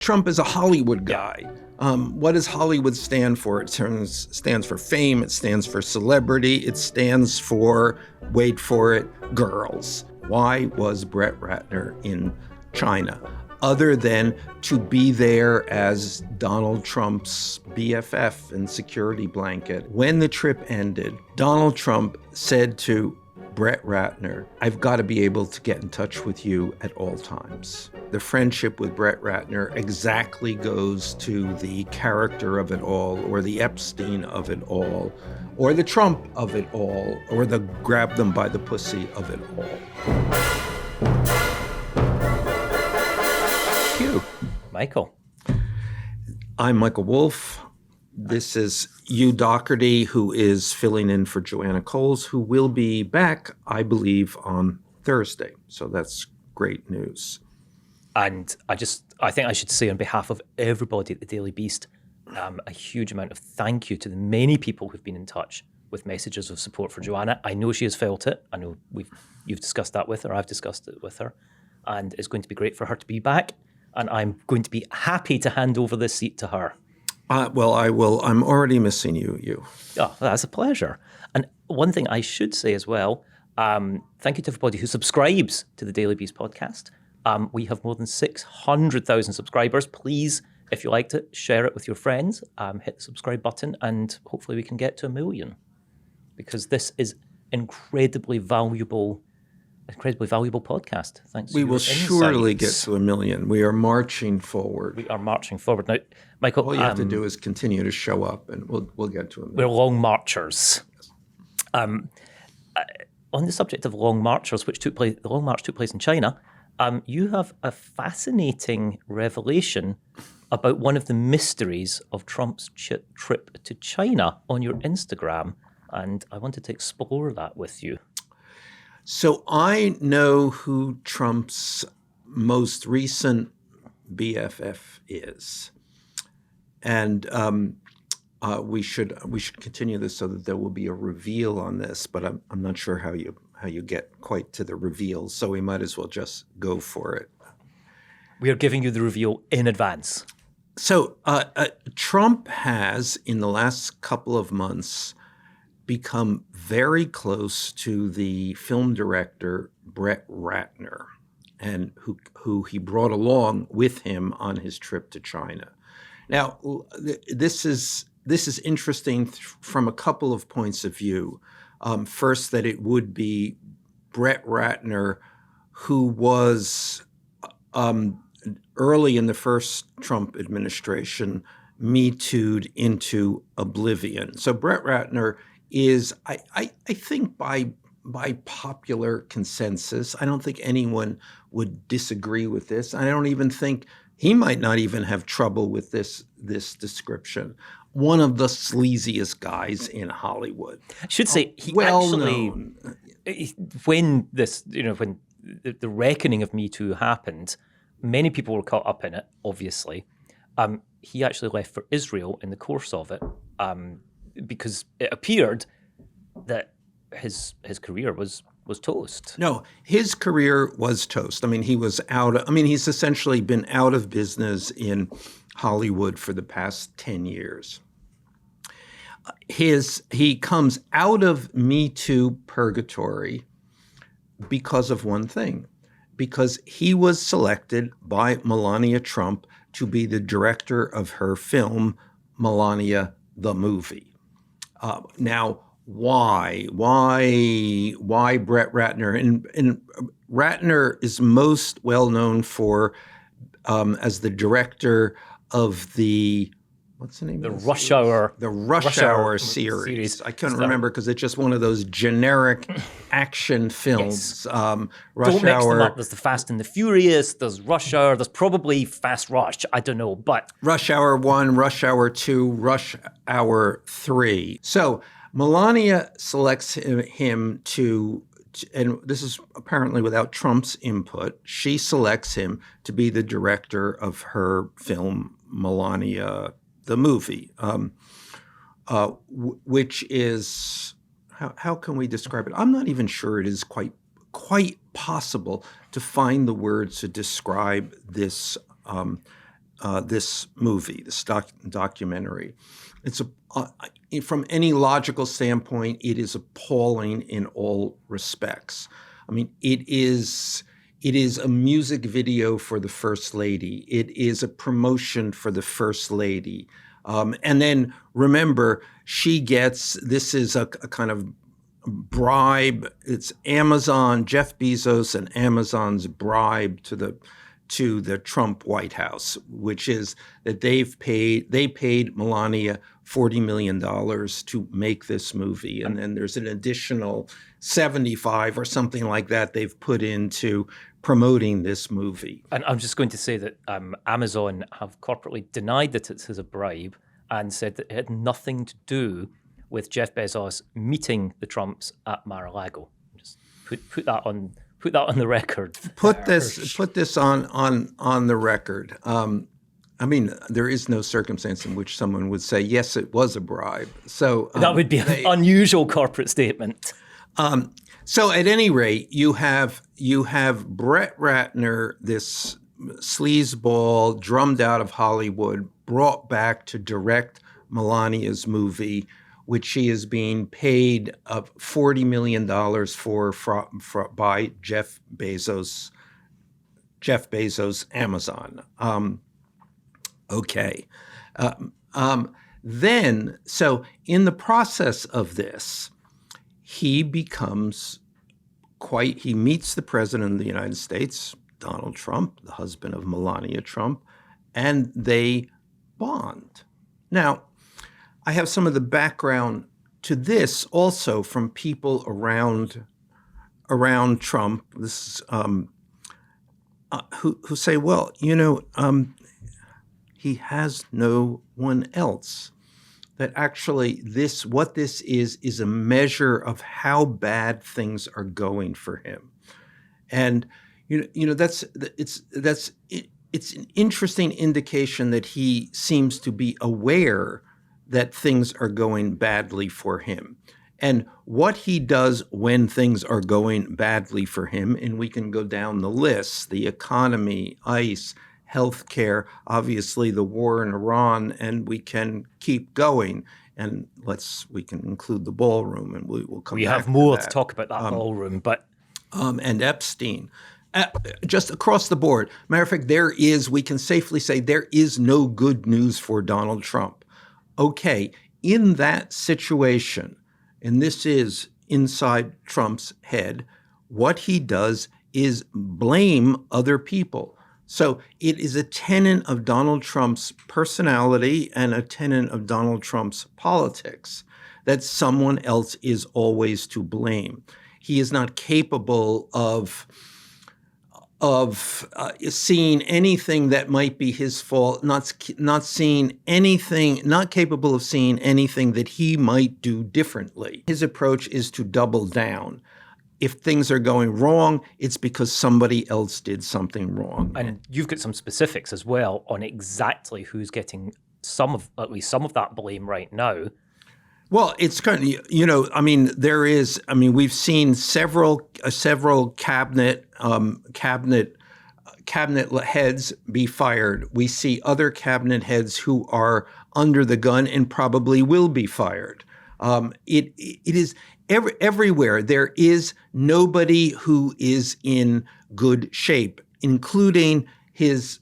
Trump is a Hollywood guy. What does Hollywood stand for? It stands for fame. It stands for celebrity. It stands for, wait for it, girls. Why was Brett Ratner in China? Other than to be there as Donald Trump's BFF and security blanket. When the trip ended, Donald Trump said to Brett Ratner, I've got to be able to get in touch with you at all times. The friendship with Brett Ratner exactly goes to the character of it all, or the Epstein of it all, or the Trump of it all, or the grab them by the pussy of it all. Hugh. Michael. I'm Michael Wolff. This is Hugh Dougherty, who is filling in for Joanna Coles, who will be back, I believe, on Thursday. So that's great news. And I think I should say on behalf of everybody at the Daily Beast, a huge amount of thank you to the many people who've been in touch with messages of support for Joanna. I know she has felt it. I know you've discussed that with her. I've discussed it with her. And it's going to be great for her to be back. And I'm going to be happy to hand over this seat to her. Well, I will. I'm already missing you. Oh, that's a pleasure. And one thing I should say as well, thank you to everybody who subscribes to the Daily Beast podcast. We have more than 600,000 subscribers. Please, if you liked it, share it with your friends, hit the subscribe button, and hopefully we can get to 1 million. Because this is incredibly valuable podcast. Thanks. We will surely get to 1 million. We are marching forward. We are marching forward. Now, Michael, all you have to do is continue to show up, and we'll get to 1 million. We're long marchers. On the subject of long marchers, the Long March took place in China. You have a fascinating revelation about one of the mysteries of Trump's trip to China on your Instagram, and I wanted to explore that with you. So I know who Trump's most recent BFF is, and we should continue this so that there will be a reveal on this. But I'm not sure how you get quite to the reveal, so we might as well just go for it. We are giving you the reveal in advance. So Trump has, in the last couple of months, become very close to the film director Brett Ratner, and who he brought along with him on his trip to China. Now, this is interesting from a couple of points of view. First, that it would be Brett Ratner, who was early in the first Trump administration, Me Too'd into oblivion. So Brett Ratner is, I think by popular consensus, I don't think anyone would disagree with this. I don't even think he might not even have trouble with this description. One of the sleaziest guys in Hollywood. I should say he known. When the reckoning of Me Too happened, many people were caught up in it. Obviously, he actually left for Israel in the course of it. Because it appeared that his career was toast. No, his career was toast. I mean, he's essentially been out of business in Hollywood for the past 10 years. He comes out of Me Too purgatory because of one thing, because he was selected by Melania Trump to be the director of her film, Melania the Movie. Now, why Brett Ratner? And Ratner is most well known for as the director of the what's the name? The Rush Hour. The Rush Hour series. I couldn't remember because it's just one of those generic action films. Yes. Rush Don't mix Hour. them up. There's the Fast and the Furious. There's Rush Hour. There's probably Fast Rush. I don't know, but Rush Hour 1, Rush Hour 2, Rush Hour 3. So Melania selects him to, and this is apparently without Trump's input, she selects him to be the director of her film, Melania the Movie, which is, how can we describe it? I'm not even sure it is quite possible to find the words to describe this this movie, this documentary. It's from any logical standpoint, it is appalling in all respects. I mean, it is a music video for the First Lady. It is a promotion for the First Lady. And then remember, this is a kind of bribe. It's Amazon, Jeff Bezos and Amazon's bribe to the Trump White House, which is that they paid Melania $40 million to make this movie. And then there's an additional 75 or something like that they've put into promoting this movie. And I'm just going to say that Amazon have corporately denied that it's a bribe and said that it had nothing to do with Jeff Bezos meeting the Trumps at Mar-a-Lago. Just put that on the record. Put this on the record. I mean, there is no circumstance in which someone would say, yes, it was a bribe. So that would be an unusual corporate statement. So at any rate, you have Brett Ratner, this sleazeball drummed out of Hollywood, brought back to direct Melania's movie, which she is being paid $40 million for by Jeff Bezos, Amazon. Okay. Then, so in the process of this, he meets the president of the United States, Donald Trump, the husband of Melania Trump, and they bond. Now, I have some of the background to this also from people around Trump. This is, who say, well, he has no one else. That actually what this is a measure of how bad things are going for him, and it's an interesting indication that he seems to be aware that things are going badly for him. And what he does when things are going badly for him, and we can go down the list, the economy, ICE, healthcare, obviously the war in Iran, and we can keep going. And we can include the ballroom, and we will come back to that. We have more to talk about that ballroom, but... and Epstein. Just across the board. Matter of fact, we can safely say there is no good news for Donald Trump. Okay, in that situation, and this is inside Trump's head, what he does is blame other people. So it is a tenet of Donald Trump's personality and a tenet of Donald Trump's politics that someone else is always to blame. He is not capable of seeing anything that might be his fault, not capable of seeing anything that he might do differently. His approach is to double down. If things are going wrong, it's because somebody else did something wrong. And you've got some specifics as well on exactly who's getting at least some of that blame right now. Well, it's kind of, we've seen several cabinet heads be fired. We see other cabinet heads who are under the gun and probably will be fired. It is everywhere. There is nobody who is in good shape, including his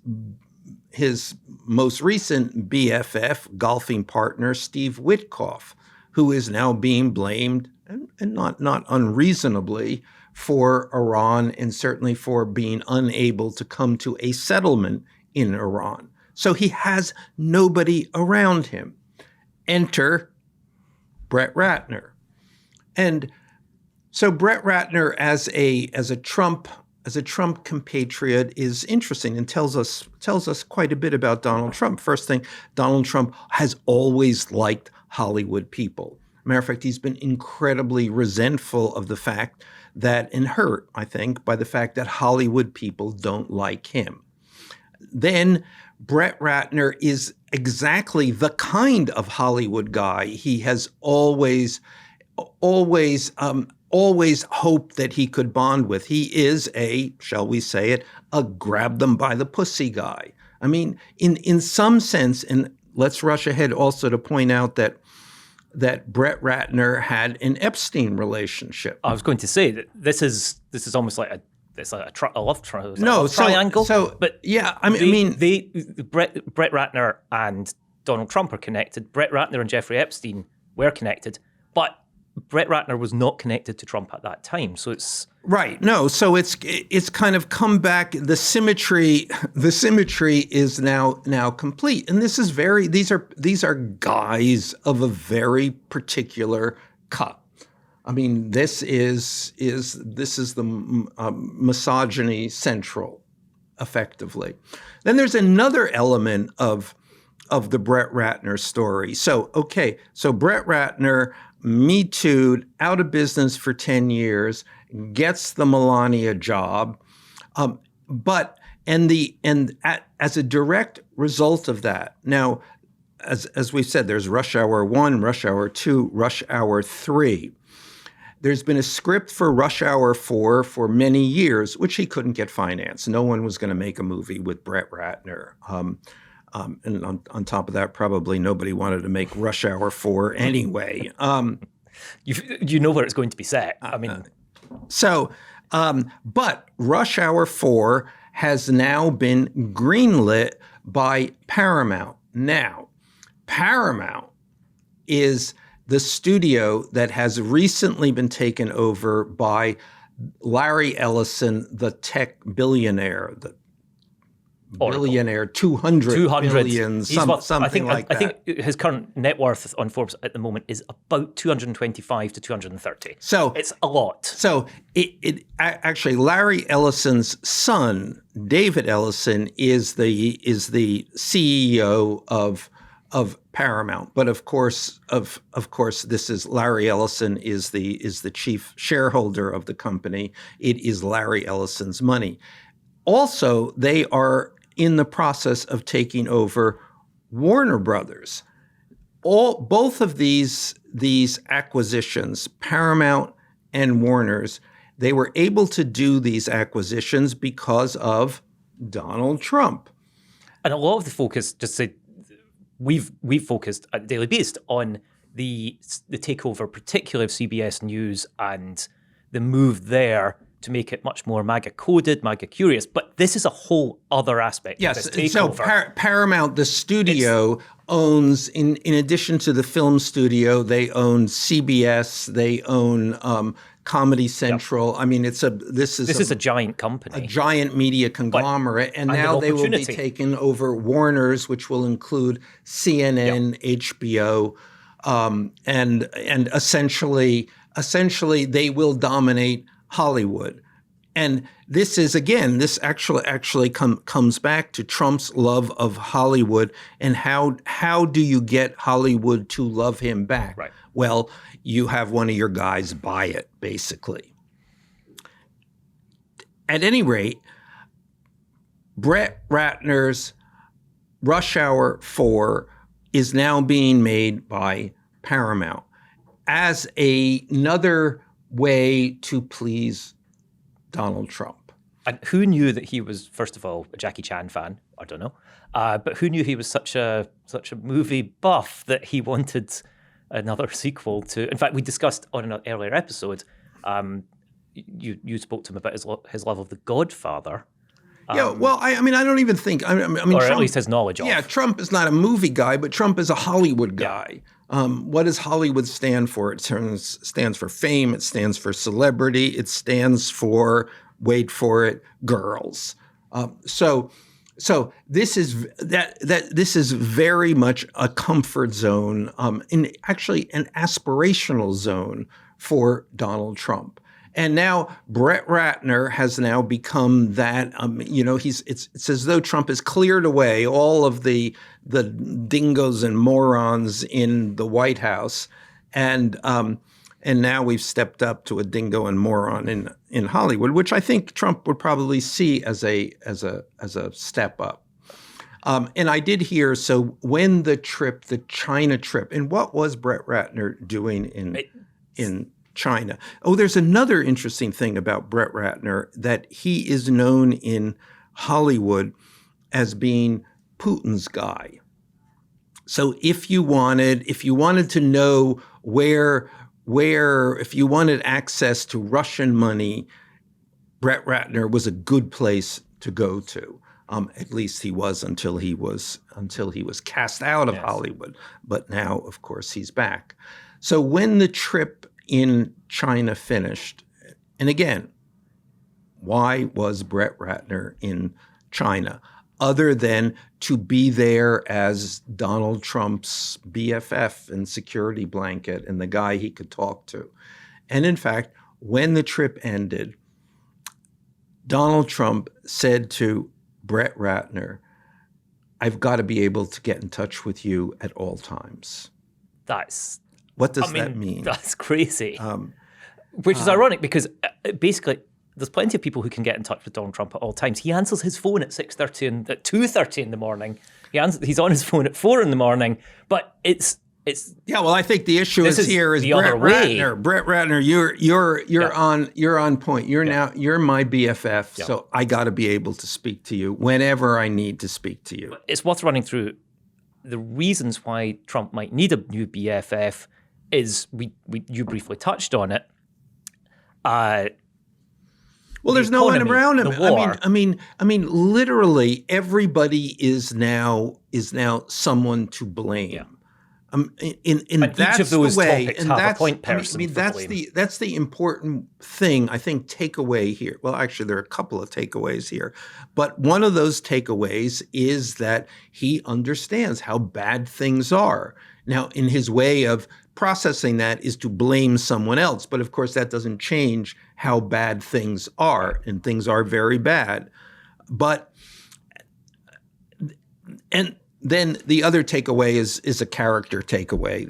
most recent BFF, golfing partner, Steve Witkoff, who is now being blamed, and not unreasonably, for Iran and certainly for being unable to come to a settlement in Iran. So he has nobody around him. Enter Brett Ratner. And so Brett Ratner as a Trump compatriot is interesting and tells us quite a bit about Donald Trump. First thing, Donald Trump has always liked Hollywood people. Matter of fact, he's been incredibly resentful of the fact that, and hurt, I think, by the fact that Hollywood people don't like him. Then Brett Ratner is exactly the kind of Hollywood guy he has always hoped that he could bond with. He is shall we say it, a grab them by the pussy guy. I mean, in some sense, and let's rush ahead also to point out that Brett Ratner had an Epstein relationship. I was going to say that this is almost like a love triangle. No, triangle. But yeah, Brett Ratner and Donald Trump are connected. Brett Ratner and Jeffrey Epstein were connected, but Brett Ratner was not connected to Trump at that time. So it's right. No, so it's kind of come back. The symmetry is now complete, and these are guys of a very particular cut. I mean, this is the misogyny central, effectively. Then there's another element of the Brett Ratner story. So Brett Ratner, Me Too'd, out of business for 10 years, gets the Melania job, as a direct result of that. Now, as we've said, there's Rush Hour 1, Rush Hour 2, Rush Hour 3. There's been a script for Rush Hour 4 for many years, which he couldn't get financed. No one was going to make a movie with Brett Ratner. And on top of that, probably nobody wanted to make Rush Hour 4 anyway. You know where it's going to be set. I mean, but Rush Hour 4 has now been greenlit by Paramount. Now, Paramount is the studio that has recently been taken over by Larry Ellison, the tech billionaire, the billionaire, 200 billion, something like that. I think his current net worth on Forbes at the moment is about 225 to 230. So it's a lot. So it actually, Larry Ellison's son, David Ellison, is the CEO of Paramount. But of course, this is Larry Ellison is the chief shareholder of the company. It is Larry Ellison's money. Also, they are in the process of taking over Warner Brothers. Both of these acquisitions, Paramount and Warner's, they were able to do these acquisitions because of Donald Trump. And a lot of the focus, just say, we've focused at Daily Beast on the takeover, particularly of CBS News and the move there to make it much more MAGA coded, MAGA curious. But this is a whole other aspect of this takeover. So Paramount, the studio, owns, in addition to the film studio, they own CBS, they own Comedy Central. Yep. I mean, this is a giant company, a giant media conglomerate, and now they will be taking over Warner's, which will include CNN, HBO, and essentially they will dominate Hollywood. And this actually comes back to Trump's love of Hollywood and how do you get Hollywood to love him back? Right. Well, you have one of your guys buy it, basically. At any rate, Brett Ratner's Rush Hour 4 is now being made by Paramount as another way to please Donald Trump. And who knew that he was, first of all, a Jackie Chan fan? I don't know. But who knew he was such a movie buff that he wanted another sequel to? In fact, we discussed on an earlier episode, you spoke to him about his love of The Godfather. Yeah, well, I mean, I don't even think, I mean, or Trump, at least his knowledge of. Yeah, Trump is not a movie guy, but Trump is a Hollywood guy. What does Hollywood stand for? It stands for fame. It stands for celebrity. It stands for, wait for it, girls. So this is this is very much a comfort zone, actually an aspirational zone for Donald Trump. And now Brett Ratner has now become that. It's as though Trump has cleared away all of the dingoes and morons in the White House, and now we've stepped up to a dingo and moron in Hollywood, which I think Trump would probably see as a step up. And I did hear, so when the China trip, and what was Brett Ratner doing in China? Oh, there's another interesting thing about Brett Ratner, that he is known in Hollywood as being Putin's guy. So if you wanted to know where if you wanted access to Russian money, Brett Ratner was a good place to go to. At least he was until he was cast out of Hollywood. But now, of course, he's back. So when the trip in China finished, and again, why was Brett Ratner in China? Other than to be there as Donald Trump's BFF and security blanket and the guy he could talk to. And in fact, when the trip ended, Donald Trump said to Brett Ratner, "I've got to be able to get in touch with you at all times." What does that mean? That's crazy. Which is ironic because basically there's plenty of people who can get in touch with Donald Trump at all times. He answers his phone at 6:30 and at 2:30 in the morning. He's on his phone at 4 in the morning. But it's yeah. Well, I think the issue is Brett Ratner. Brett Ratner, you're on point. You're my BFF. Yeah. So I got to be able to speak to you whenever I need to speak to you. It's worth running through the reasons why Trump might need a new BFF. Is you briefly touched on it. Well, there's no one around him. I mean, literally everybody is now someone to blame. Yeah. And that's each of those topics have a point person. That's the important thing, I think, takeaway here. Well, actually, there are a couple of takeaways here, but one of those takeaways is that he understands how bad things are. Now, in his way of processing that is to blame someone else, but of course that doesn't change how bad things are, and things are very bad. And then the other takeaway is a character takeaway,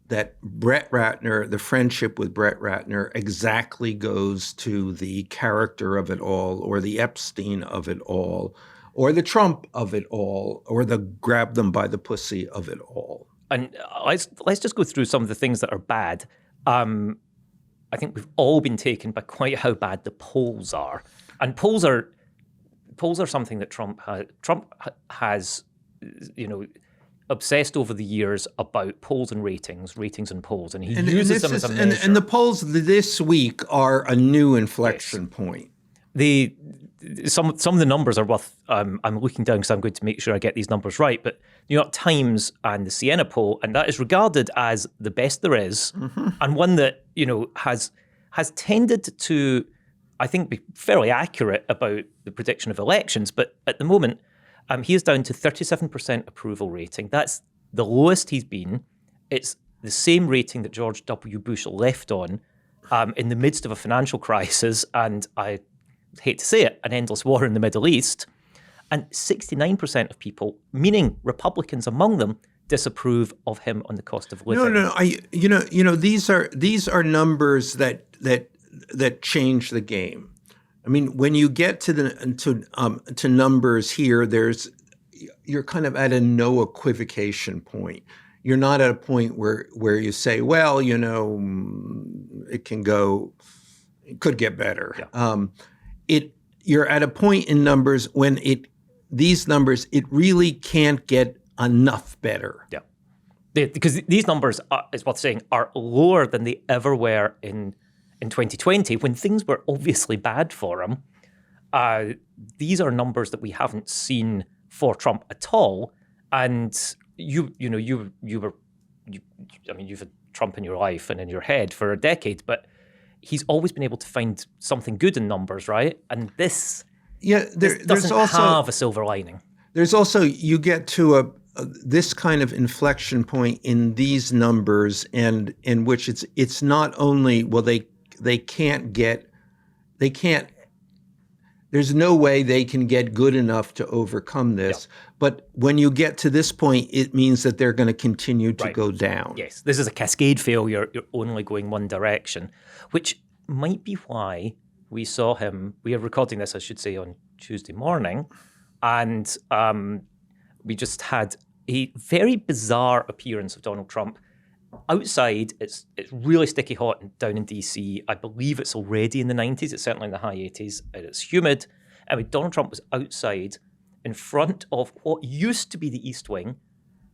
that Brett Ratner, the friendship with Brett Ratner exactly goes to the character of it all, or the Epstein of it all, or the Trump of it all, or the grab them by the pussy of it all. And let's just go through some of the things that are bad. I think we've all been taken by quite how bad the polls are. And polls are something that Trump has, obsessed over the years about polls and ratings and polls, and he uses them as a measure. And the polls this week are a new inflection point. Some of the numbers are worth. I'm looking down because I'm going to make sure I get these numbers right. But New York Times and the Siena poll, and that is regarded as the best there is, and one that has tended to, I think, be fairly accurate about the prediction of elections. But at the moment, he is down to 37% approval rating. That's the lowest he's been. It's the same rating that George W. Bush left on in the midst of a financial crisis, and I hate to say it, an endless war in the Middle East. And 69% of people, meaning Republicans among them, disapprove of him on the cost of living. No. These are numbers that change the game. I mean, when you get to numbers here, you're kind of at a no equivocation point. You're not at a point where you say, well, it could get better. Yeah. You're at a point in numbers when these numbers, it really can't get enough better. Yeah. Because these numbers, it's worth saying, are lower than they ever were in 2020, when things were obviously bad for him. These are numbers that we haven't seen for Trump at all. And you've had Trump in your life and in your head for a decade, but he's always been able to find something good in numbers, right? And this doesn't have a silver lining. There's also, you get to this kind of inflection point in these numbers, and in which it's not only, well, they can't. There's no way they can get good enough to overcome this. Yeah. But when you get to this point, it means that they're going to continue to go down. Yes, this is a cascade failure. You're only going one direction, which might be why we saw him. We are recording this, I should say, on Tuesday morning, and we just had a very bizarre appearance of Donald Trump. Outside, it's really sticky hot down in DC. I believe it's already in the 90s. It's certainly in the high 80s. It's humid. I mean, Donald Trump was outside in front of what used to be the East Wing,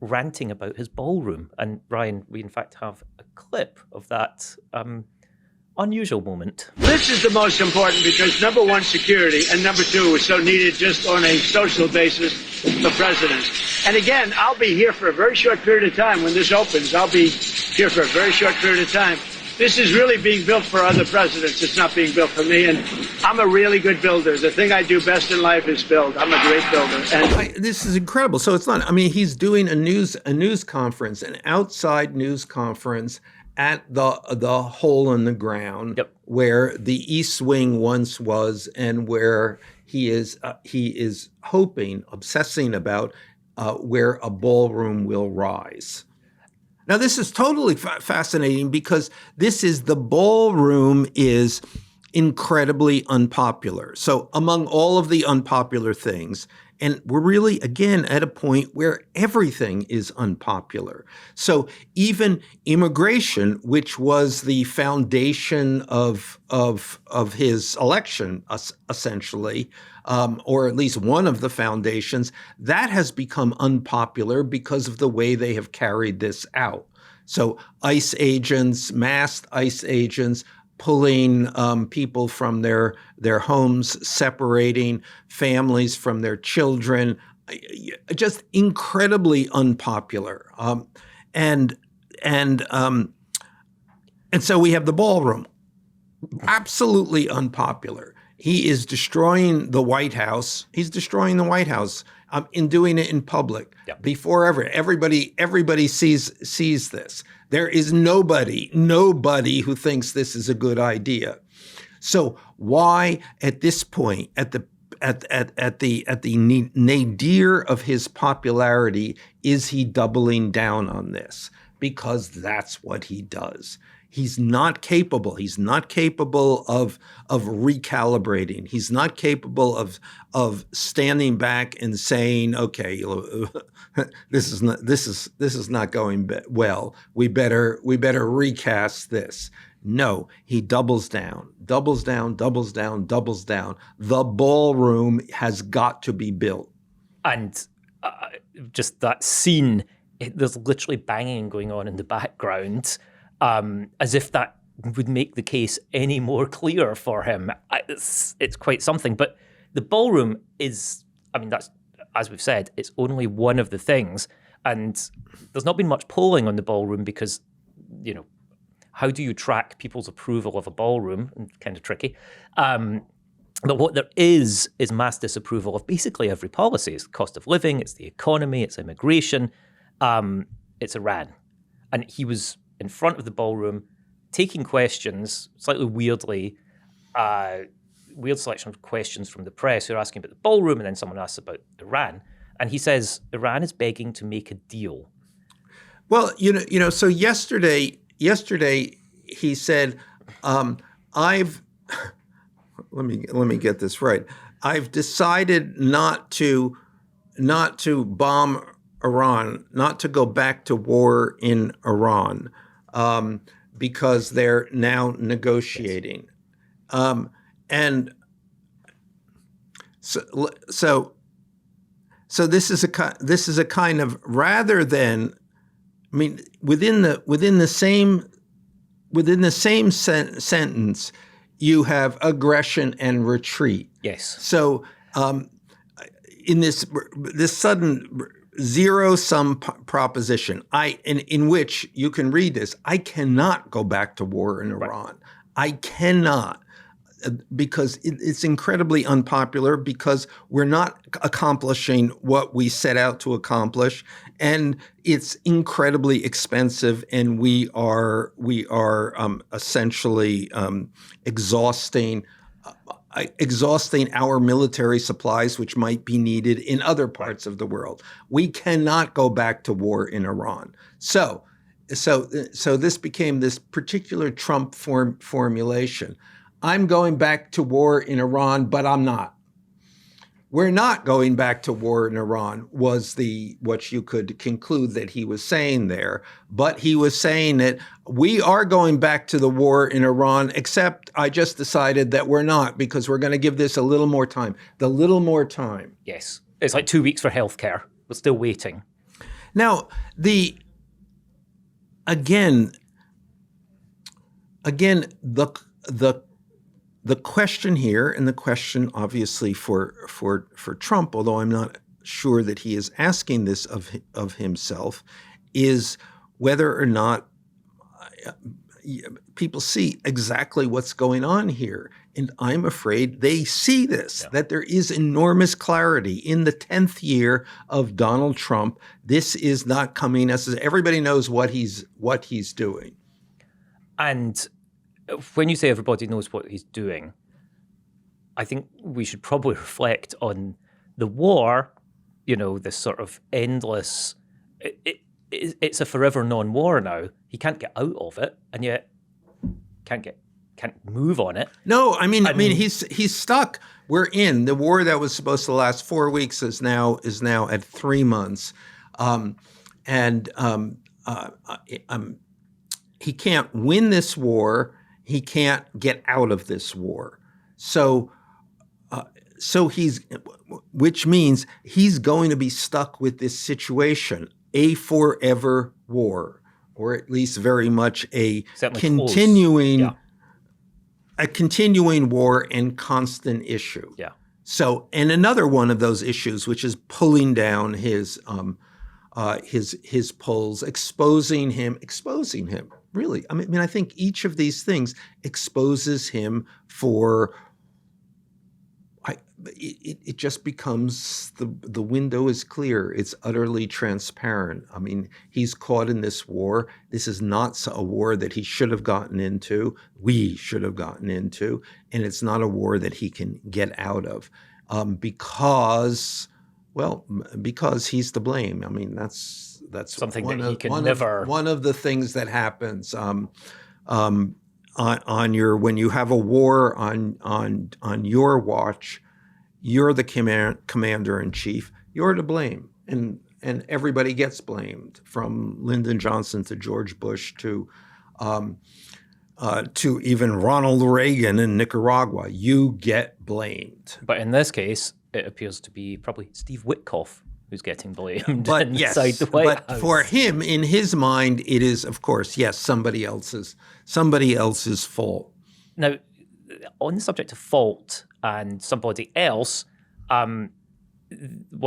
ranting about his ballroom. And Ryan, we in fact have a clip of that unusual moment. This is the most important because number one, security, and number two, is so needed just on a social basis for presidents. And again, I'll be here for a very short period of time. When this opens, I'll be here for a very short period of time. This is really being built for other presidents. It's not being built for me. And I'm a really good builder. The thing I do best in life is build. I'm a great builder. And this is incredible. So it's not, I mean, he's doing a news conference, an outside news conference at the hole in the ground, yep, where the East Wing once was, and where he is hoping, obsessing about where a ballroom will rise. Now, this is totally fascinating because the ballroom is incredibly unpopular. So among all of the unpopular things, and we're really, again, at a point where everything is unpopular. So even immigration, which was the foundation of his election, essentially, or at least one of the foundations, that has become unpopular because of the way they have carried this out. So ICE agents, masked ICE agents, pulling people from their homes, separating families from their children, just incredibly unpopular. And so we have the ballroom, absolutely unpopular. He is destroying the White House. He's destroying the White House in doing it in public. Yep. Before everybody sees this. There is nobody who thinks this is a good idea. So why, at this point, at the nadir of his popularity, is he doubling down on this? Because that's what he does. He's not capable. He's not capable of recalibrating. He's not capable of standing back and saying, "Okay, this is not going well. We better recast this." No, he doubles down. The ballroom has got to be built. And just that scene, there's literally banging going on in the background. As if that would make the case any more clear for him. It's quite something. But the ballroom is, I mean, that's, as we've said, it's only one of the things. And there's not been much polling on the ballroom because, you know, how do you track people's approval of a ballroom? Kind of tricky. But what there is mass disapproval of basically every policy. It's the cost of living, it's the economy, it's immigration, it's Iran. And he was in front of the ballroom, taking questions, slightly weirdly, weird selection of questions from the press who are asking about the ballroom, and then someone asks about Iran. And he says, Iran is begging to make a deal. Well, so yesterday he said, let me get this right. I've decided not to bomb Iran, not to go back to war in Iran. Because they're now negotiating, and so this is a kind of, rather than, I mean, within the same sentence, you have aggression and retreat. Yes. So in this sudden zero-sum proposition, in which you can read this, I cannot go back to war in Iran. Right. I cannot, because it's incredibly unpopular, because we're not accomplishing what we set out to accomplish, and it's incredibly expensive, and we are essentially exhausting our military supplies, which might be needed in other parts of the world. We cannot go back to war in Iran. So this became this particular Trump formulation. I'm going back to war in Iran, but I'm not. we're not going back to war in Iran was what you could conclude that he was saying there. But he was saying that we are going back to the war in Iran, except I just decided that we're not because we're going to give this a little more time. The little more time. Yes. It's like 2 weeks for healthcare. We're still waiting. Now, again, the question here, and the question obviously for Trump, although I'm not sure that he is asking this of himself, is whether or not people see exactly what's going on here. And I'm afraid they see this, that there is enormous clarity. In the 10th year of Donald Trump, this is not coming as everybody knows what he's doing. And when you say everybody knows what he's doing, I think we should probably reflect on the war, this sort of endless, it's a forever non-war now. He can't get out of it, and yet can't move on it. No, I mean he's stuck. We're in the war that was supposed to last 4 weeks is now at 3 months. He can't win this war. He can't get out of this war. So which means he's going to be stuck with this situation, a forever war, or at least very much a continuing war and constant issue. Yeah. So, and another one of those issues, which is pulling down his polls, exposing him. Really, I mean, I think each of these things exposes him for. It just becomes the window is clear. It's utterly transparent. I mean, he's caught in this war. This is not a war that he should have gotten into. We should have gotten into, and it's not a war that he can get out of, because he's to blame. I mean, that's something that he can never. One of the things that happens when you have a war on your watch. You're the commander-in-chief. You're to blame, and everybody gets blamed, from Lyndon Johnson to George Bush to even Ronald Reagan in Nicaragua. You get blamed. But in this case, it appears to be probably Steve Witkoff who's getting blamed. But inside the White House. For him, in his mind, it is, of course, somebody else's fault. Now, on the subject of fault and somebody else, one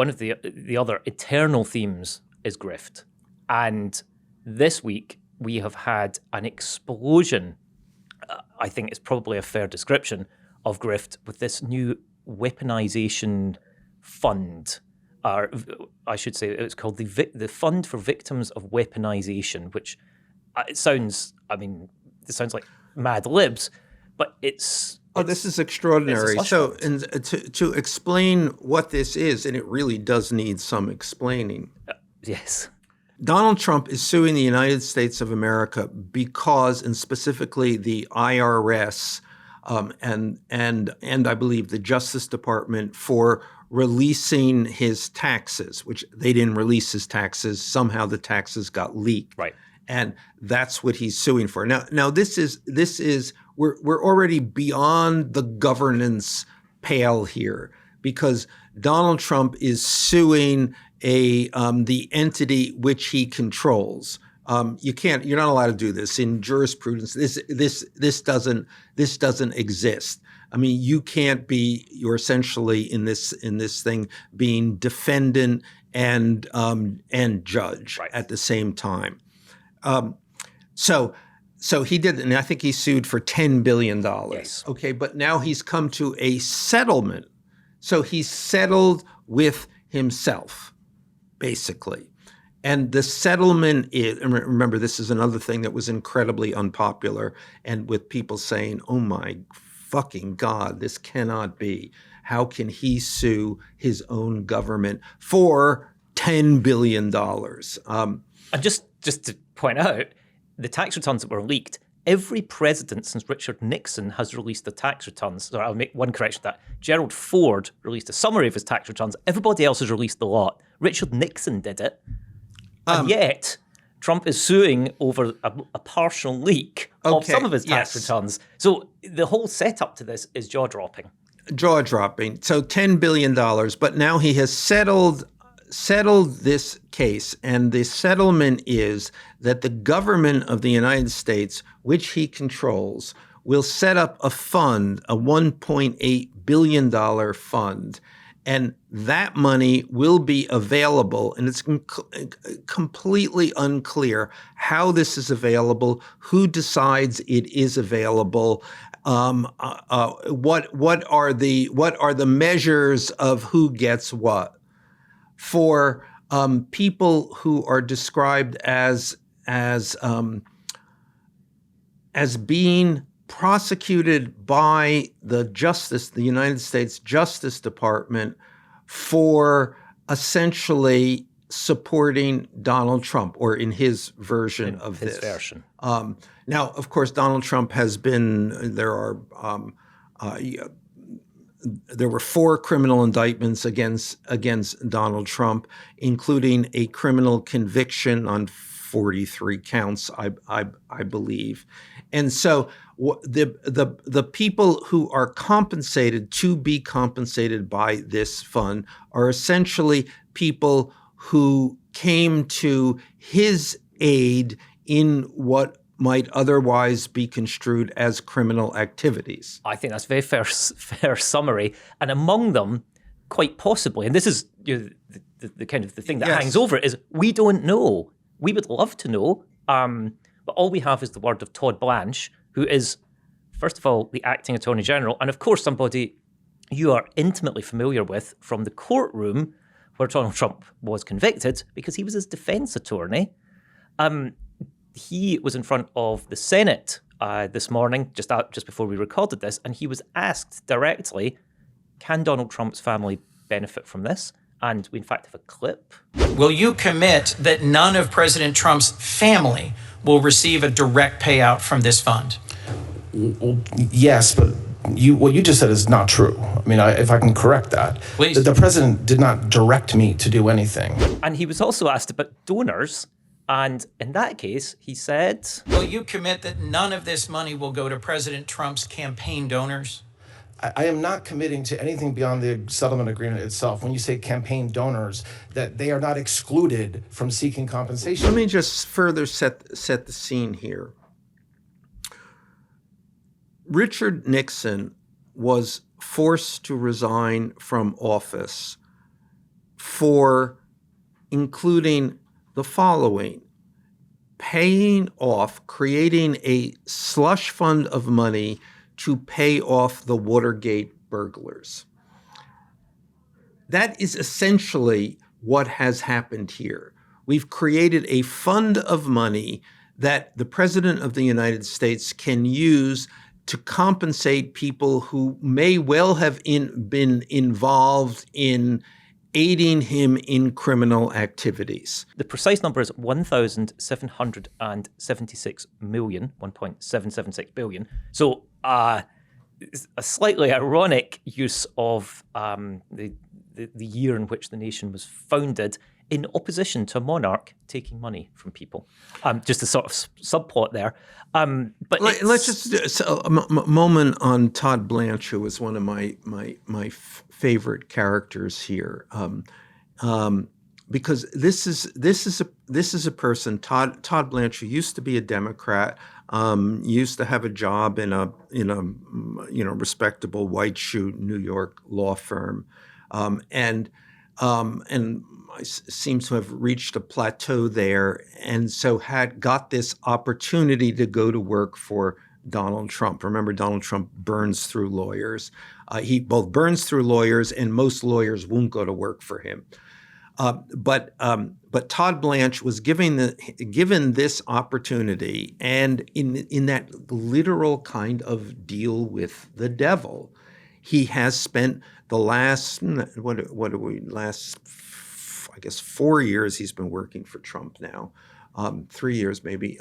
of the other eternal themes is grift. And this week we have had an explosion, I think it's probably a fair description, of grift with this new weaponization fund. Or I should say it's called the Fund for Victims of Weaponization, which it sounds like Mad Libs, but it's this is extraordinary. So, to explain what this is, and it really does need some explaining. Yes. Donald Trump is suing the United States of America because, and specifically the IRS and I believe the Justice Department, for releasing his taxes, which they didn't release his taxes. Somehow the taxes got leaked. Right. And that's what he's suing for. Now this is we're already beyond the governance pale here, because Donald Trump is suing the entity which he controls. You're not allowed to do this in jurisprudence. This doesn't exist. I mean, you're essentially in this thing being defendant and judge at the same time. So he did, and I think he sued for $10 billion. Yes. Okay, but now he's come to a settlement. So he's settled with himself, basically. And the settlement is, and remember, this is another thing that was incredibly unpopular, and with people saying, oh my fucking God, this cannot be. How can he sue his own government for $10 billion? And just to point out, the tax returns that were leaked every president since Richard Nixon has released the tax returns. So I'll make one correction to that. Gerald Ford released a summary of his tax returns. Everybody else has released the lot. Richard Nixon did it. And yet, Trump is suing over a partial leak of some of his tax returns. So the whole setup to this is jaw-dropping. Jaw-dropping. So $10 billion, but now he has settled this case, and the settlement is that the government of the United States, which he controls, will set up a fund, a $1.8 billion fund, and that money will be available, and it's completely unclear how this is available, who decides it is available, what are the measures of who gets what. For people who are described as being prosecuted by the United States Justice Department for essentially supporting Donald Trump, or in his version of this. His version. Now, of course, Donald Trump has been. There were 4 criminal indictments against Donald Trump, including a criminal conviction on 43 counts, I believe. And so the people who are compensated to be compensated by this fund are essentially people who came to his aid in what might otherwise be construed as criminal activities. I think that's a very fair summary. And among them, quite possibly, and this is the kind of the thing that hangs over it, is we don't know. We would love to know, but all we have is the word of Todd Blanche, who is, first of all, the acting Attorney General, and of course somebody you are intimately familiar with from the courtroom where Donald Trump was convicted, because he was his defense attorney. He was in front of the Senate this morning, just before we recorded this, and he was asked directly, can Donald Trump's family benefit from this? And we, in fact, have a clip. Will you commit that none of President Trump's family will receive a direct payout from this fund? Well, yes, but what you just said is not true. I mean, if I can correct that. Please. The president did not direct me to do anything. And he was also asked about donors. And in that case, he said, will you commit that none of this money will go to President Trump's campaign donors? I am not committing to anything beyond the settlement agreement itself. When you say campaign donors, that they are not excluded from seeking compensation. Let me just further set the scene here. Richard Nixon was forced to resign from office for including the following: creating a slush fund of money to pay off the Watergate burglars. That is essentially what has happened here. We've created a fund of money that the President of the United States can use to compensate people who may well have been involved in aiding him in criminal activities. The precise number is 1,776 million, 1.776 billion. So a slightly ironic use of the year in which the nation was founded in opposition to a monarch taking money from people. Just a sort of subplot there. But let's just a moment on Todd Blanche, who was one of my favorite characters here, because this is a person, Todd Blanche, who used to be a Democrat, used to have a job in a respectable white shoe New York law firm, and seems to have reached a plateau there, and so got this opportunity to go to work for Donald Trump. Remember, Donald Trump burns through lawyers. He both burns through lawyers, and most lawyers won't go to work for him. But Todd Blanche was given this opportunity, and in that literal kind of deal with the devil, he has spent the last 4 years he's been working for Trump now, 3 years maybe,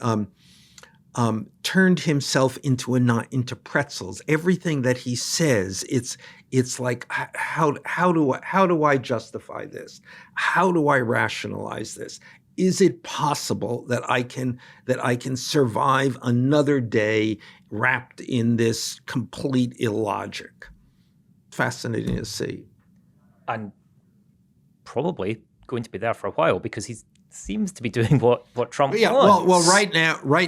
turned himself into pretzels. Everything that he says, it's like, how do I justify this? How do I rationalize this? Is it possible that I can survive another day wrapped in this complete illogic? Fascinating to see. And probably going to be there for a while, because he seems to be doing what Trump wants. Well, right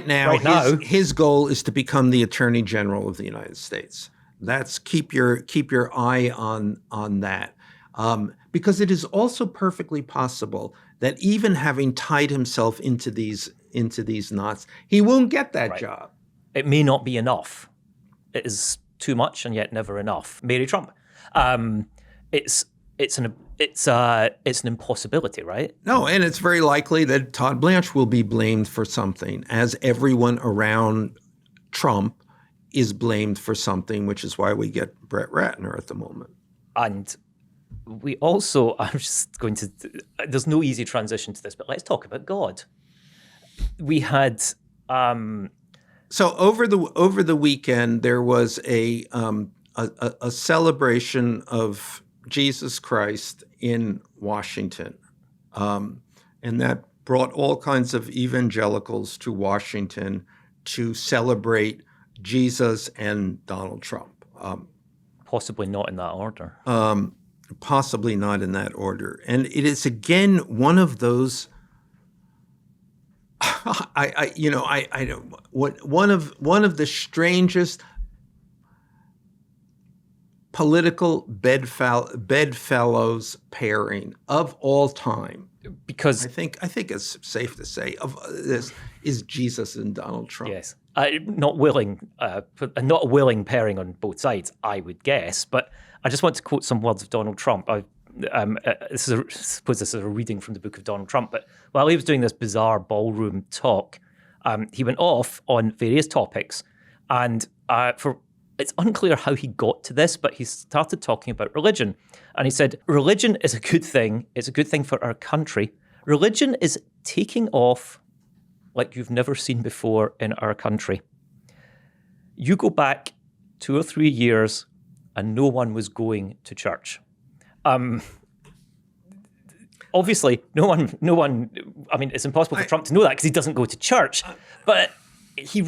now, his goal is to become the Attorney General of the United States. That's keep your eye on that, because it is also perfectly possible that even having tied himself into these knots, he won't get that job. It may not be enough. It is too much and yet never enough. Mary Trump. It's an impossibility, right? No, and it's very likely that Todd Blanche will be blamed for something, as everyone around Trump is blamed for something, which is why we get Brett Ratner at the moment. And we also, there's no easy transition to this, but let's talk about God. We had... So over the weekend, there was a celebration of Jesus Christ in Washington. And that brought all kinds of evangelicals to Washington to celebrate Jesus and Donald Trump. Possibly not in that order. Possibly not in that order. And it is, again, one of those... one of the strangest political bedfellows pairing of all time, because I think it's safe to say of this is Jesus and Donald Trump. Yes, not a willing pairing on both sides, I would guess. But I just want to quote some words of Donald Trump. I suppose this is a reading from the book of Donald Trump. But while he was doing this bizarre ballroom talk, he went off on various topics, and it's unclear how he got to this, but he started talking about religion. And he said, religion is a good thing. It's a good thing for our country. Religion is taking off like you've never seen before in our country. You go back 2 or 3 years and no one was going to church. Obviously, no one, I mean, it's impossible for Trump to know that because he doesn't go to church, but he's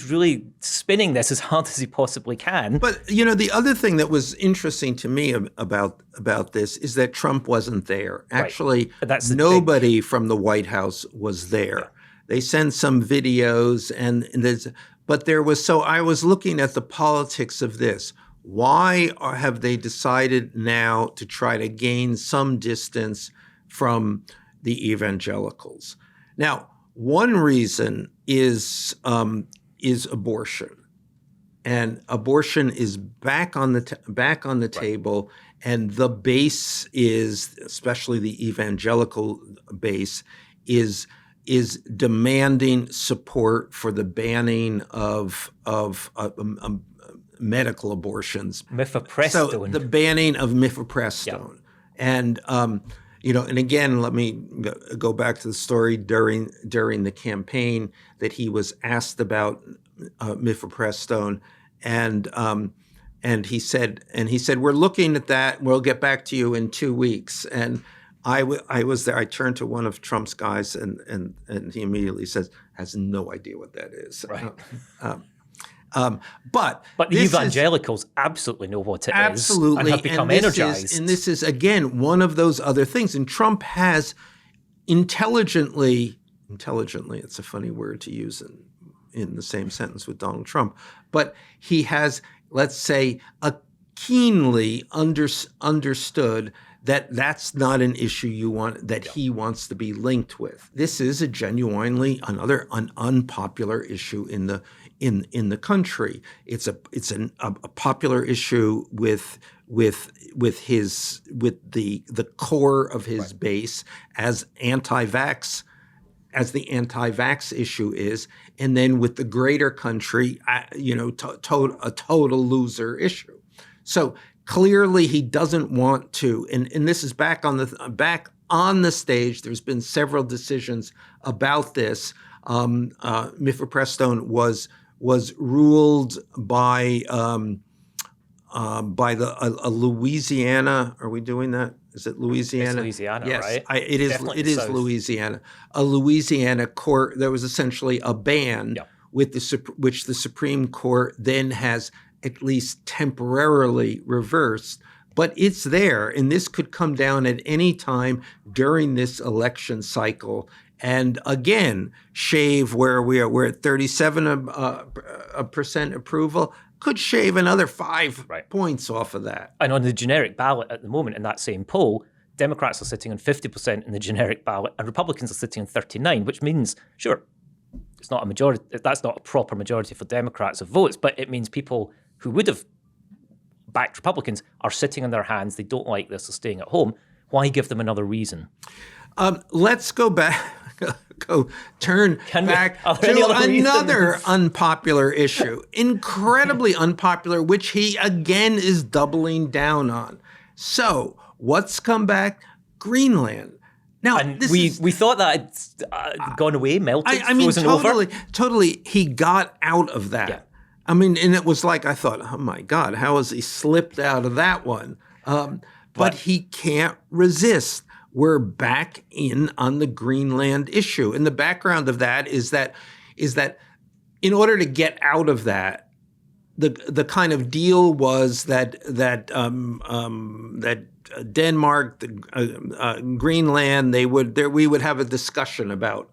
really spinning this as hard as he possibly can. But, the other thing that was interesting to me about this is that Trump wasn't there. Actually, nobody from the White House was there. Yeah. They sent some videos I was looking at the politics of this. Why have they decided now to try to gain some distance from the evangelicals? Now, one reason is abortion, and abortion is back on the table, and the base is, especially the evangelical base, is demanding support for the banning of medical abortions. Mifepristone. So the banning of mifepristone. Yeah. And, and again, let me go back to the story during the campaign that he was asked about mifepristone, and he said, we're looking at that. We'll get back to you in 2 weeks. And I was there. I turned to one of Trump's guys, and he immediately says, has no idea what that is. Right. But the evangelicals absolutely know what it is and have become energized. And this is, again, one of those other things. And Trump has intelligently, it's a funny word to use in the same sentence with Donald Trump, but he has, let's say, keenly understood that that's not an issue he wants to be linked with. This is a genuinely an unpopular issue in the country. It's a popular issue with the core of his base as anti-vax, as the anti-vax issue is, and then with the greater country, a total loser issue. So Clearly, he doesn't want to, and this is back on the stage. There's been several decisions about this. Mifepristone was ruled by a Louisiana. Are we doing that? Is it Louisiana? It's Louisiana, yes, right? It is. Definitely It is south. Louisiana. A Louisiana court. There was essentially a ban with which the Supreme Court then has at least temporarily reversed. But it's there, and this could come down at any time during this election cycle. And again, shave where we're at 37% approval, could shave another 5 points off of that. And on the generic ballot at the moment, in that same poll, Democrats are sitting on 50% in the generic ballot, and Republicans are sitting on 39%, which means, sure, it's not a majority. That's not a proper majority for Democrats of votes, but it means people who would have backed Republicans are sitting on their hands. They don't like this, they're staying at home. Why give them another reason? Let's go back. Turn back to another unpopular issue, incredibly unpopular, which he again is doubling down on. So what's come back? Greenland. Now, and we thought that had gone away, melted, frozen over. Totally. He got out of that. Yeah. I mean, and it was like, I thought, oh my God, how has he slipped out of that one? But he can't resist. We're back in on the Greenland issue. And the background of that is that in order to get out of that, the kind of deal was that Denmark, Greenland, we would have a discussion about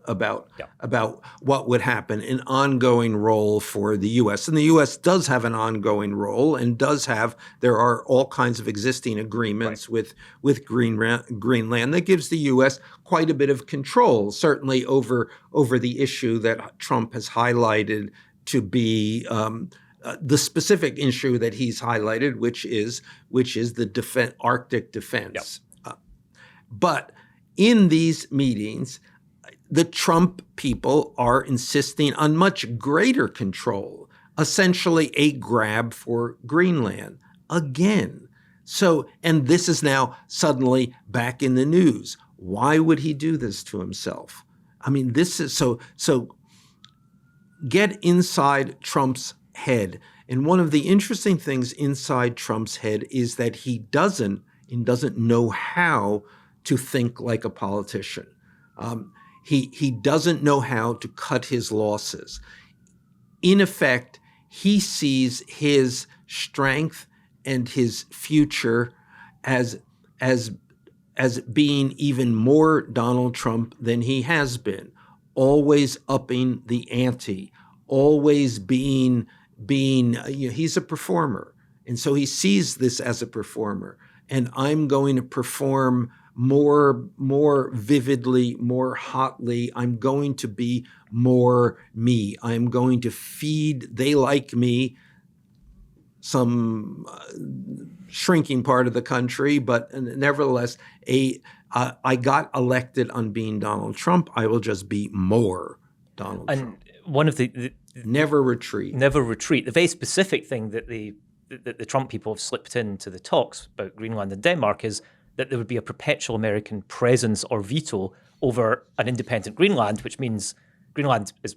what would happen, an ongoing role for the U.S. And the U.S. does have an ongoing role, and there are all kinds of existing agreements with Greenland that gives the U.S. quite a bit of control, certainly over the issue that Trump has highlighted to be the specific issue that he's highlighted, which is the Arctic defense. Yep. But in these meetings, the Trump people are insisting on much greater control, essentially a grab for Greenland again. So, and this is now suddenly back in the news. Why would he do this to himself? I mean, this is so get inside Trump's head. And one of the interesting things inside Trump's head is that he doesn't know how to think like a politician. He doesn't know how to cut his losses. In effect, he sees his strength and his future as being even more Donald Trump than he has been, always upping the ante, always being he's a performer. And so he sees this as a performer. And I'm going to perform more vividly, more hotly. I'm going to be more me. I'm going to feed, they like me, some shrinking part of the country, but nevertheless, I got elected on being Donald Trump. I will just be more Donald Trump. One of the never retreat. The very specific thing that the Trump people have slipped into the talks about Greenland and Denmark is that there would be a perpetual American presence or veto over an independent Greenland, which means Greenland is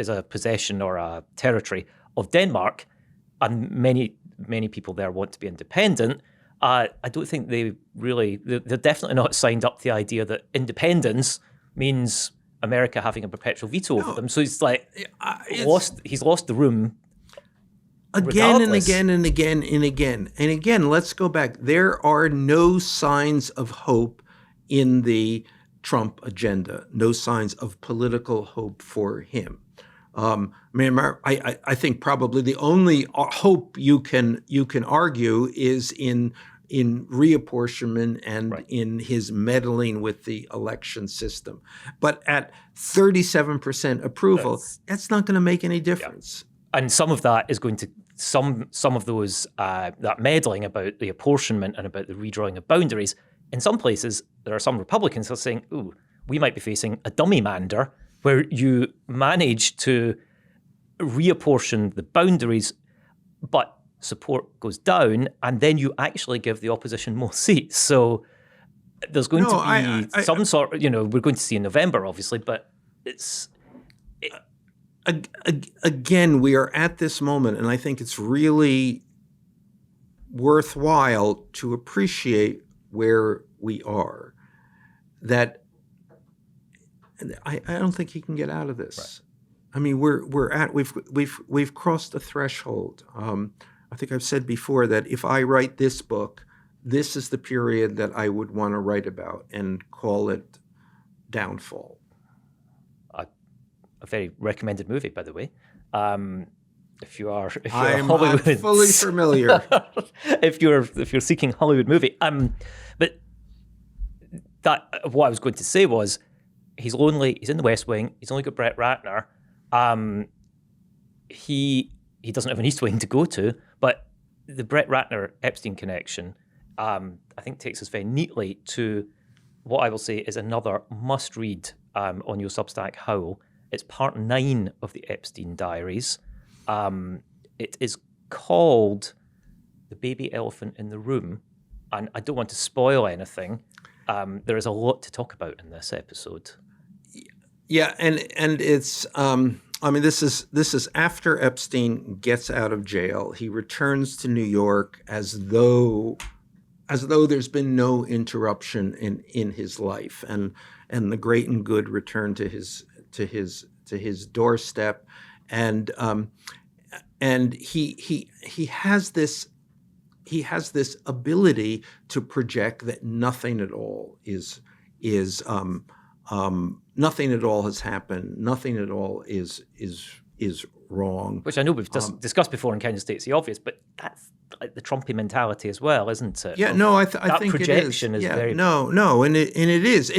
a possession or a territory of Denmark, and many people there want to be independent. I don't think they're definitely not signed up to the idea that independence means America having a perpetual veto over them. So he's like, he's lost the room. Again and again and again and again. And again, let's go back. There are no signs of hope in the Trump agenda, no signs of political hope for him. I think probably the only hope you can argue is in reapportionment and in his meddling with the election system. But at 37% approval, that's not going to make any difference. Yeah. And some of that is going to some of those that meddling about the apportionment and about the redrawing of boundaries. In some places, there are some Republicans who are saying, "Ooh, we might be facing a dummy mander where you manage to reapportion the boundaries, but support goes down, and then you actually give the opposition more seats. So there's going to be some sort of, we're going to see in November, obviously, but it's... Again, we are at this moment, and I think it's really worthwhile to appreciate where we are. That I don't think he can get out of this. Right. I mean, we've crossed a threshold. I think I've said before that if I write this book, this is the period that I would want to write about and call it Downfall. A very recommended movie, by the way. If you're I'm Hollywood, fully familiar. if you're seeking Hollywood movie, but that what I was going to say was he's lonely. He's in the West Wing. He's only got Brett Ratner. He doesn't have an East Wing to go to, but the Brett Ratner Epstein connection, I think, takes us very neatly to what I will say is another must read on your Substack Howl. It's part 9 of the Epstein Diaries. It is called The Baby Elephant in the Room, and I don't want to spoil anything. There is a lot to talk about in this episode. Yeah, and it's this is after Epstein gets out of jail. He returns to New York as though there's been no interruption in his life, and the great and good return to his doorstep, and he has this ability to project that nothing at all is nothing at all has happened, nothing at all is wrong. Which I know we've discussed before in Kind of States the Obvious, but that's like the Trumpy mentality as well, isn't it? Yeah, no, I think projection it is. is very and it is,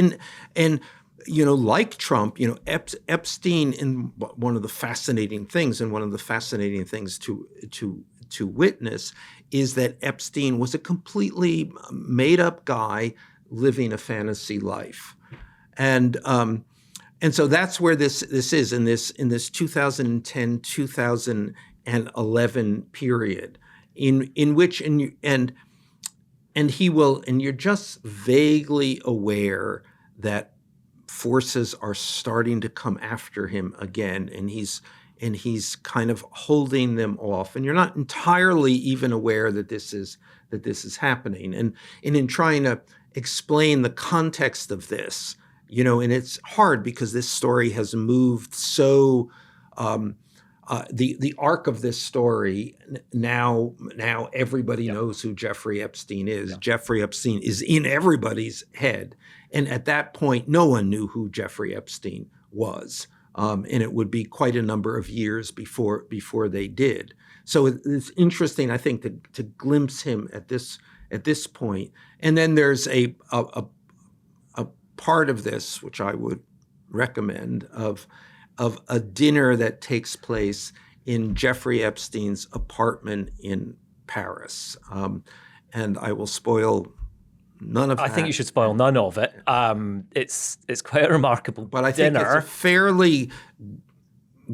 and like Trump, Epstein, in one of the fascinating things to witness is that Epstein was a completely made-up guy living a fantasy life, and so that's where this is in this 2010-2011 period, in which and he will, and you're just vaguely aware that forces are starting to come after him again, and he's kind of holding them off, and you're not entirely even aware that this is happening, and in trying to explain the context of this, and it's hard because this story has moved so. The arc of this story now everybody knows who Jeffrey Epstein is. Yeah. Jeffrey Epstein is in everybody's head, and at that point, no one knew who Jeffrey Epstein was, and it would be quite a number of years before they did. So it's interesting, I think, to glimpse him at this point, and then there's a part of this which I would recommend of a dinner that takes place in Jeffrey Epstein's apartment in Paris. And I will spoil none of that. I think you should spoil none of it. It's quite a remarkable dinner. But I think it's a fairly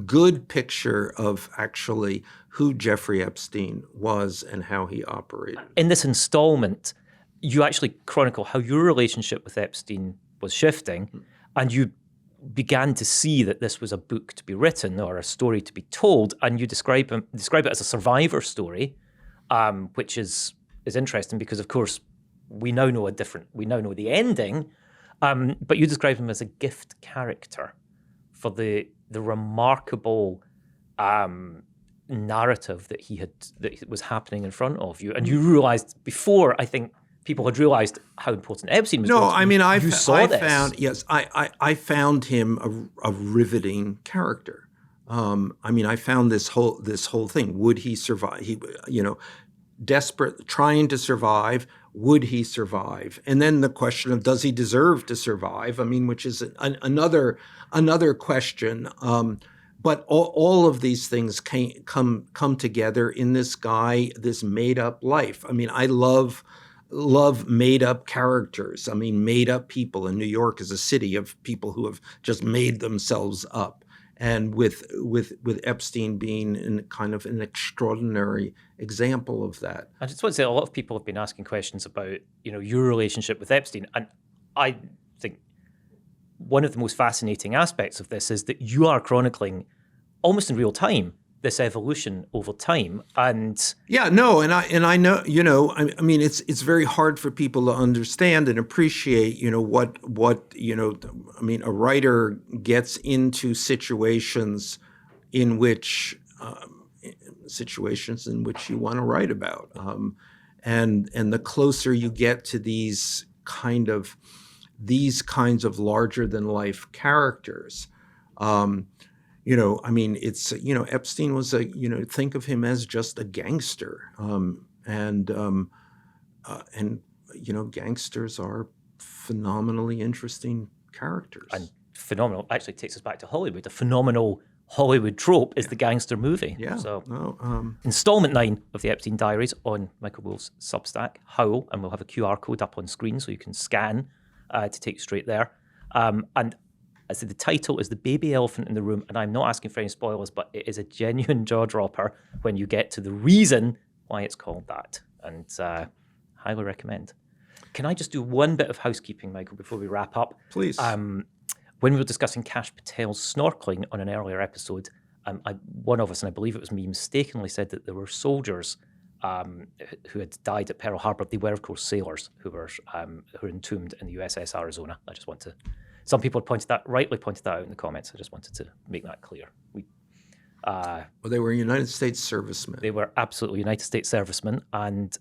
good picture of actually who Jeffrey Epstein was and how he operated. In this installment, you actually chronicle how your relationship with Epstein was shifting, and you began to see that this was a book to be written or a story to be told, and you describe it as a survivor story, which is interesting because, of course, we now know the ending, but you describe him as a gift character for the remarkable narrative that was happening in front of you, and you realized before, I think, people had realized how important Epstein was. No, I mean, I found him a riveting character. I mean, I found this whole thing. Would he survive? He, desperate, trying to survive. Would he survive? And then the question of, does he deserve to survive? I mean, which is another question. But all of these things come together in this guy, this made up life. I mean, I love made up characters. I mean, made up people. In New York is a city of people who have just made themselves up. and with Epstein being in kind of an extraordinary example of that. I just want to say a lot of people have been asking questions about, your relationship with Epstein. And I think one of the most fascinating aspects of this is that you are chronicling almost in real time this evolution over time. And I know, I mean, it's very hard for people to understand and appreciate, what I mean, a writer gets into situations in which you want to write about. And the closer you get to these kinds of larger than life characters, I mean, it's, Epstein was think of him as just a gangster. And gangsters are phenomenally interesting characters. And phenomenal, actually takes us back to Hollywood. A phenomenal Hollywood trope is the gangster movie. Yeah. So, installment 9 of the Epstein Diaries on Michael Wolff's Substack, Howl, and we'll have a QR code up on screen so you can scan to take you straight there. And I said the title is The Baby Elephant in the Room, and I'm not asking for any spoilers, but it is a genuine jaw-dropper when you get to the reason why it's called that, and highly recommend. Can I just do one bit of housekeeping, Michael, before we wrap up? Please. When we were discussing Kash Patel's snorkeling on an earlier episode, one of us, and I believe it was me, mistakenly said that there were soldiers who had died at Pearl Harbor. They were, of course, sailors who were entombed in the USS Arizona. I just want to... Some people had rightly pointed that out in the comments. I just wanted to make that clear. Well, they were United States servicemen. They were absolutely United States servicemen and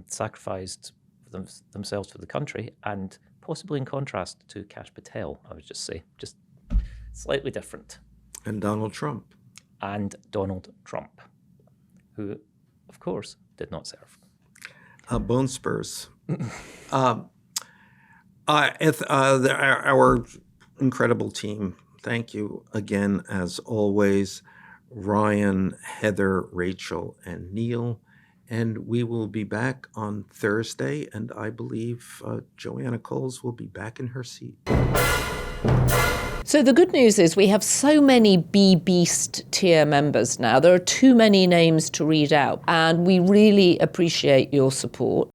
sacrificed themselves for the country, and possibly in contrast to Kash Patel, I would just say. Just slightly different. And Donald Trump. Who, of course, did not serve. Bone spurs. Our incredible team, thank you again, as always, Ryan, Heather, Rachel, and Neil. And we will be back on Thursday, and I believe Joanna Coles will be back in her seat. So the good news is we have so many Beast tier members now. There are too many names to read out, and we really appreciate your support.